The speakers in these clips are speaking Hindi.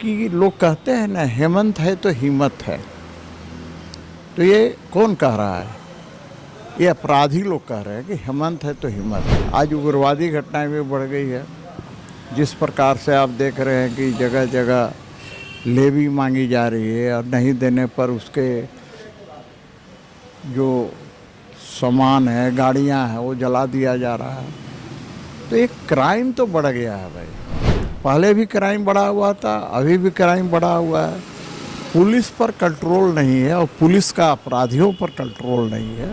कि लोग कहते हैं ना, हेमंत है तो हिम्मत है। तो ये कौन कह रहा है? ये अपराधी लोग कह रहे हैं कि हेमंत है तो हिम्मत है। आज उग्रवादी घटनाएं भी बढ़ गई है। जिस प्रकार से आप देख रहे हैं कि जगह जगह लेवी मांगी जा रही है और नहीं देने पर उसके जो सामान है, गाड़ियां हैं, वो जला दिया जा रहा है। तो एक क्राइम तो बढ़ गया है भाई। पहले भी क्राइम बढ़ा हुआ था, अभी भी क्राइम बढ़ा हुआ है। पुलिस पर कंट्रोल नहीं है और पुलिस का अपराधियों पर कंट्रोल नहीं है।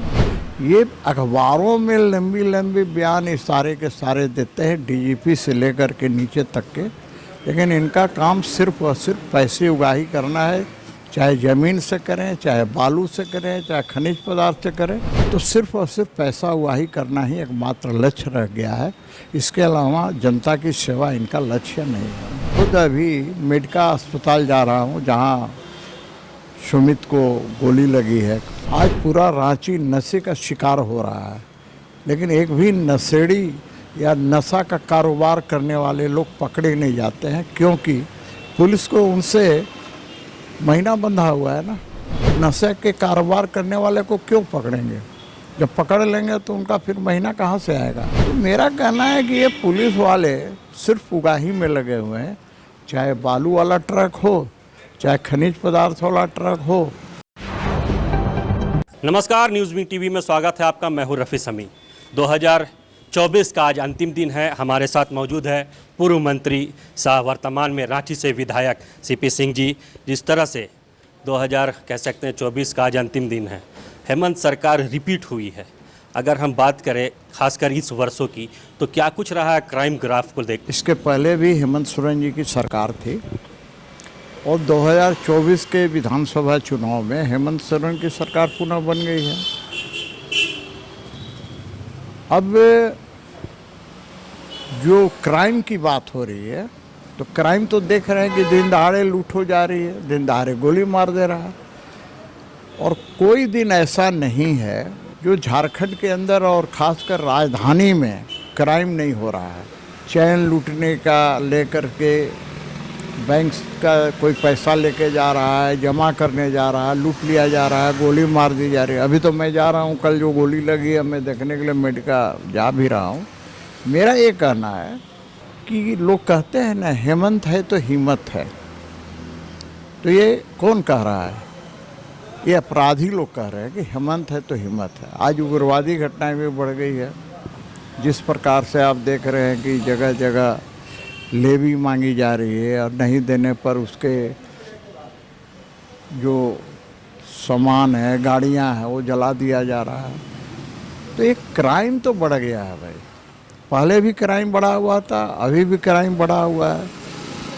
ये अखबारों में लंबी लंबी बयान इस सारे के सारे देते हैं, डीजीपी से लेकर के नीचे तक के, लेकिन इनका काम सिर्फ और सिर्फ पैसे उगाही करना है। चाहे ज़मीन से करें, चाहे बालू से करें, चाहे खनिज पदार्थ से करें, तो सिर्फ और सिर्फ पैसा उगाही करना ही एकमात्र लक्ष्य रह गया है। इसके अलावा जनता की सेवा इनका लक्ष्य नहीं है। खुद अभी मेडिका अस्पताल जा रहा हूँ, जहाँ सुमित को गोली लगी है। आज पूरा रांची नशे का शिकार हो रहा है, लेकिन एक भी नशेड़ी या नशा का कारोबार करने वाले लोग पकड़े नहीं जाते हैं, क्योंकि पुलिस को उनसे महीना बंधा हुआ है ना। नशे के कारोबार करने वाले को क्यों पकड़ेंगे? जब पकड़ लेंगे तो उनका फिर महीना कहाँ से आएगा? तो मेरा कहना है कि ये पुलिस वाले सिर्फ उगाही में लगे हुए हैं, चाहे बालू वाला ट्रक हो, चाहे खनिज पदार्थ वाला ट्रक हो। नमस्कार, न्यूज़ मी टीवी में स्वागत है आपका। मैं हूं रफ़ी समी। 2024 का आज अंतिम दिन है। हमारे साथ मौजूद है पूर्व मंत्री सह वर्तमान में रांची से विधायक सीपी सिंह जी। जिस तरह से 2024 का आज अंतिम दिन है, हेमंत सरकार रिपीट हुई है। अगर हम बात करें खासकर इस वर्षों की, तो क्या कुछ रहा है क्राइम ग्राफ को देख? इसके पहले भी हेमंत सोरेन जी की सरकार थी और 2024 के विधानसभा चुनाव में हेमंत सोरेन की सरकार पुनः बन गई है। अब जो क्राइम की बात हो रही है, तो क्राइम तो देख रहे हैं कि दिन दहाड़े लूट हो जा रही है, दिन दहाड़े गोली मार दे रहा है। और कोई दिन ऐसा नहीं है जो झारखंड के अंदर और खासकर राजधानी में क्राइम नहीं हो रहा है। चैन लूटने का लेकर के, बैंक का कोई पैसा लेके जा रहा है, जमा करने जा रहा है, लूट लिया जा रहा है, गोली मार दी जा रही है। अभी तो मैं जा रहा हूँ, कल जो गोली लगी है मैं देखने के लिए मेडिका जा भी रहा हूँ। मेरा ये कहना है कि लोग कहते हैं ना, हेमंत है तो हिम्मत है। तो ये कौन कह रहा है? ये अपराधी लोग कह रहे हैं कि हेमंत है तो हिम्मत है। आज उग्रवादी घटनाएं भी बढ़ गई है। जिस प्रकार से आप देख रहे हैं कि जगह जगह लेवी मांगी जा रही है और नहीं देने पर उसके जो सामान है, गाड़ियां हैं, वो जला दिया जा रहा है। तो एक क्राइम तो बढ़ गया है भाई। पहले भी क्राइम बढ़ा हुआ था, अभी भी क्राइम बढ़ा हुआ है।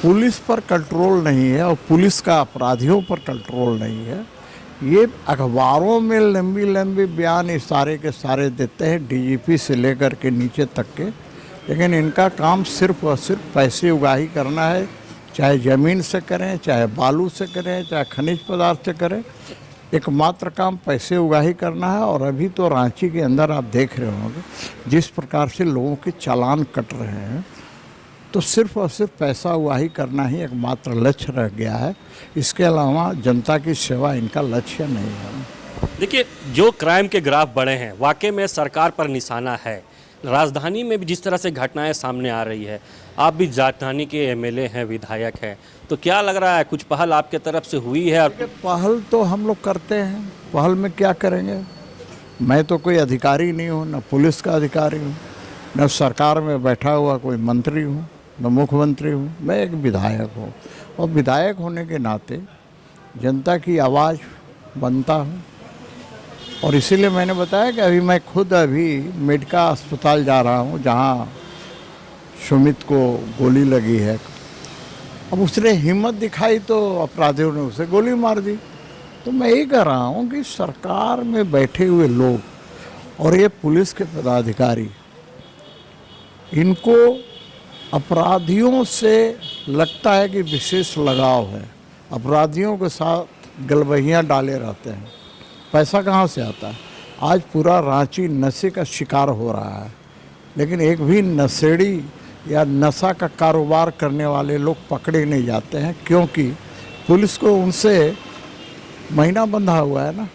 पुलिस पर कंट्रोल नहीं है और पुलिस का अपराधियों पर कंट्रोल नहीं है। ये अखबारों में लंबी लंबी बयान इस सारे के सारे देते हैं, डीजीपी से लेकर के नीचे तक के, लेकिन इनका काम सिर्फ और सिर्फ पैसे उगाही करना है। चाहे ज़मीन से करें, चाहे बालू से करें, चाहे खनिज पदार्थ से करें, एकमात्र काम पैसे उगाही करना है। और अभी तो रांची के अंदर आप देख रहे होंगे जिस प्रकार से लोगों के चालान कट रहे हैं, तो सिर्फ और सिर्फ पैसा उगाही करना ही एकमात्र लक्ष्य रह गया है। इसके अलावा जनता की सेवा इनका लक्ष्य नहीं है। देखिए, जो क्राइम के ग्राफ बढ़े हैं, वाकई में सरकार पर निशाना है। राजधानी में भी जिस तरह से घटनाएं सामने आ रही है, आप भी राजधानी के एमएलए हैं, विधायक हैं, तो क्या लग रहा है कुछ पहल आपके तरफ से हुई है? और पहल तो हम लोग करते हैं, पहल में क्या करेंगे? मैं तो कोई अधिकारी नहीं हूँ, न पुलिस का अधिकारी हूँ, न सरकार में बैठा हुआ कोई मंत्री हूँ, न मुख्यमंत्री हूँ। मैं एक विधायक हूँ और विधायक होने के नाते जनता की आवाज़ बनता हूँ। और इसीलिए मैंने बताया कि मैं खुद अभी मेडिका अस्पताल जा रहा हूँ, जहाँ सुमित को गोली लगी है। अब उसने हिम्मत दिखाई तो अपराधियों ने उसे गोली मार दी। तो मैं ये कह रहा हूँ कि सरकार में बैठे हुए लोग और ये पुलिस के पदाधिकारी, इनको अपराधियों से लगता है कि विशेष लगाव है। अपराधियों के साथ गलबहियाँ डाले रहते हैं। पैसा कहाँ से आता है? आज पूरा रांची नशे का शिकार हो रहा है, लेकिन एक भी नशेड़ी या नशा का कारोबार करने वाले लोग पकड़े नहीं जाते हैं, क्योंकि पुलिस को उनसे महीना बंधा हुआ है ना।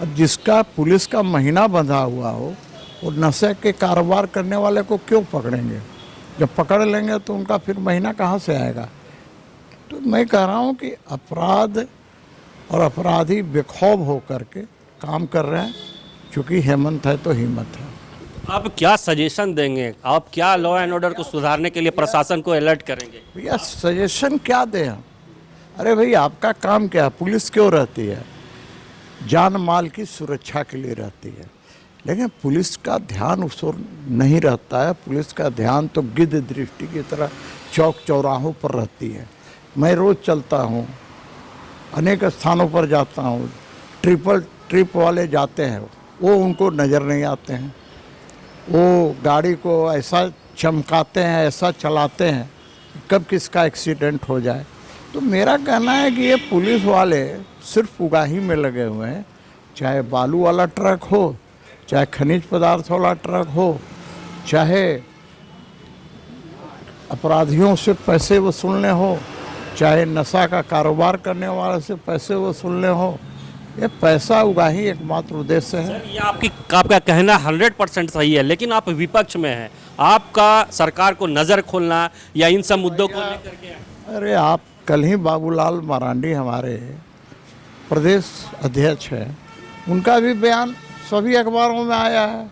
अब जिसका पुलिस का महीना बंधा हुआ हो, वो नशे के कारोबार करने वाले को क्यों पकड़ेंगे? जब पकड़ लेंगे तो उनका फिर महीना कहाँ से आएगा? तो मैं कह रहा हूँ कि अपराध और अपराधी बेखौफ होकर के काम कर रहे हैं, क्योंकि हेमंत है तो हिम्मत है। आप क्या सजेशन देंगे? आप क्या लॉ एंड ऑर्डर को सुधारने के लिए प्रशासन को अलर्ट करेंगे? भैया सजेशन क्या दें हम? अरे भाई आपका काम क्या है? पुलिस क्यों रहती है? जान माल की सुरक्षा के लिए रहती है, लेकिन पुलिस का ध्यान उस ओर नहीं रहता है। पुलिस का ध्यान तो गिद्ध दृष्टि की तरह चौक चौराहों पर रहती है। मैं रोज़ चलता हूँ, अनेक स्थानों पर जाता हूँ, ट्रिप वाले जाते हैं, वो उनको नज़र नहीं आते हैं। वो गाड़ी को ऐसा चमकाते हैं, ऐसा चलाते हैं, कब किसका एक्सीडेंट हो जाए। तो मेरा कहना है कि ये पुलिस वाले सिर्फ उगाही में लगे हुए हैं, चाहे बालू वाला ट्रक हो, चाहे खनिज पदार्थ वाला ट्रक हो, चाहे अपराधियों से पैसे वसूलने हो, चाहे नशा का कारोबार करने वाले से पैसे वसूलने हो। ये पैसा उगाही एकमात्र उद्देश्य है। ये आपका कहना 100% सही है, लेकिन आप विपक्ष में हैं। आपका सरकार को नज़र खोलना या इन सब मुद्दों को लेकर के? अरे आप कल ही बाबूलाल मरांडी हमारे प्रदेश अध्यक्ष हैं, उनका भी बयान सभी अखबारों में आया है।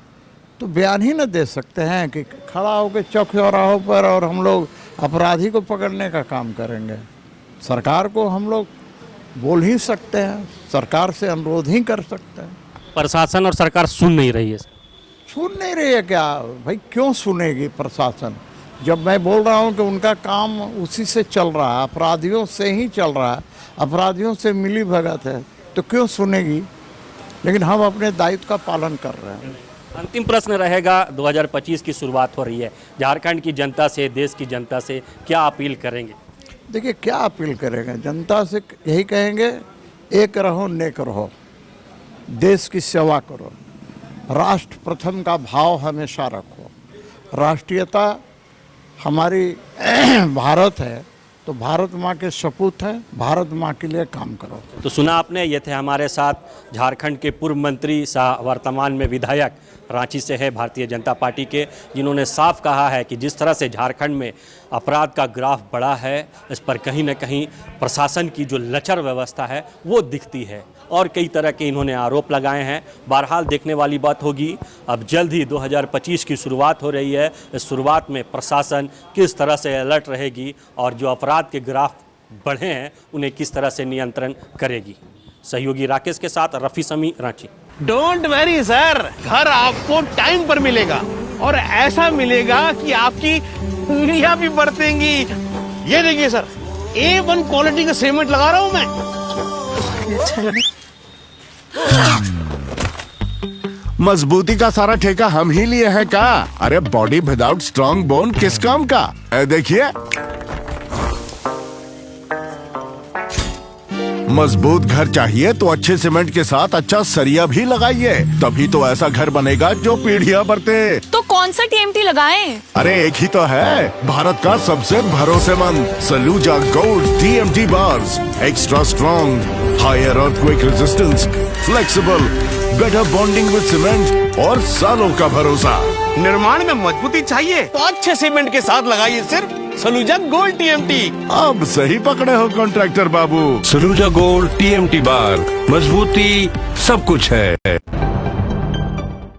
तो बयान ही न दे सकते हैं कि खड़ा होकर चौक चौराहों पर और हम लोग अपराधी को पकड़ने का काम करेंगे? सरकार को हम लोग बोल ही सकते हैं, सरकार से अनुरोध ही कर सकते हैं। प्रशासन और सरकार सुन नहीं रही है। सुन नहीं रही है क्या भाई? क्यों सुनेगी प्रशासन? जब मैं बोल रहा हूँ कि उनका काम उसी से चल रहा है, अपराधियों से ही चल रहा है, अपराधियों से मिली भगत है, तो क्यों सुनेगी? लेकिन हम अपने दायित्व का पालन कर रहे हैं। अंतिम प्रश्न रहेगा, 2025 की शुरुआत हो रही है, झारखंड की जनता से, देश की जनता से क्या अपील करेंगे? देखिए क्या अपील करेंगे? जनता से यही कहेंगे, एक रहो नेक रहो, देश की सेवा करो, राष्ट्र प्रथम का भाव हमेशा रखो। राष्ट्रीयता हमारी भारत है, तो भारत माँ के सपूत है, भारत माँ के लिए काम करो। तो सुना आपने, ये थे हमारे साथ झारखंड के पूर्व मंत्री सह वर्तमान में विधायक रांची से है भारतीय जनता पार्टी के, जिन्होंने साफ कहा है कि जिस तरह से झारखंड में अपराध का ग्राफ बढ़ा है, इस पर कहीं न कहीं प्रशासन की जो लचर व्यवस्था है वो दिखती है, और कई तरह के इन्होंने आरोप लगाए हैं। बहरहाल देखने वाली बात होगी। अब जल्द ही 2025 की शुरुआत हो रही है, इस शुरुआत में प्रशासन किस तरह से अलर्ट रहेगी और जो अपराध के ग्राफ बढ़े हैं उन्हें किस तरह से नियंत्रण करेगी। सहयोगी राकेश के साथ रफ़ी समी, रांची। डोंट वरी सर, घर आपको टाइम पर मिलेगा, और ऐसा मिलेगा कि आपकी उंगलियां भी बरतेंगी। ये देखिए सर, A1 क्वालिटी का सीमेंट लगा रहा हूं मैं। मजबूती का सारा ठेका हम ही लिए हैं का? अरे बॉडी विदाउट स्ट्रॉन्ग बोन किस काम का? देखिए, मजबूत घर चाहिए तो अच्छे सीमेंट के साथ अच्छा सरिया भी लगाइए, तभी तो ऐसा घर बनेगा जो पीढ़ियां बरते। तो कौन सा TMT लगाएं? अरे एक ही तो है, भारत का सबसे भरोसेमंद Saluja gold TMT bars. Extra strong, higher earthquake resistance, flexible, better bonding with cement और सालों का भरोसा। निर्माण में मजबूती चाहिए तो अच्छे सीमेंट के साथ लगाइए सिर्फ सलूजा गोल्ड TMT। अब सही पकड़े हो कॉन्ट्रैक्टर बाबू। सलूजा गोल्ड TMT बार, मजबूती सब कुछ है।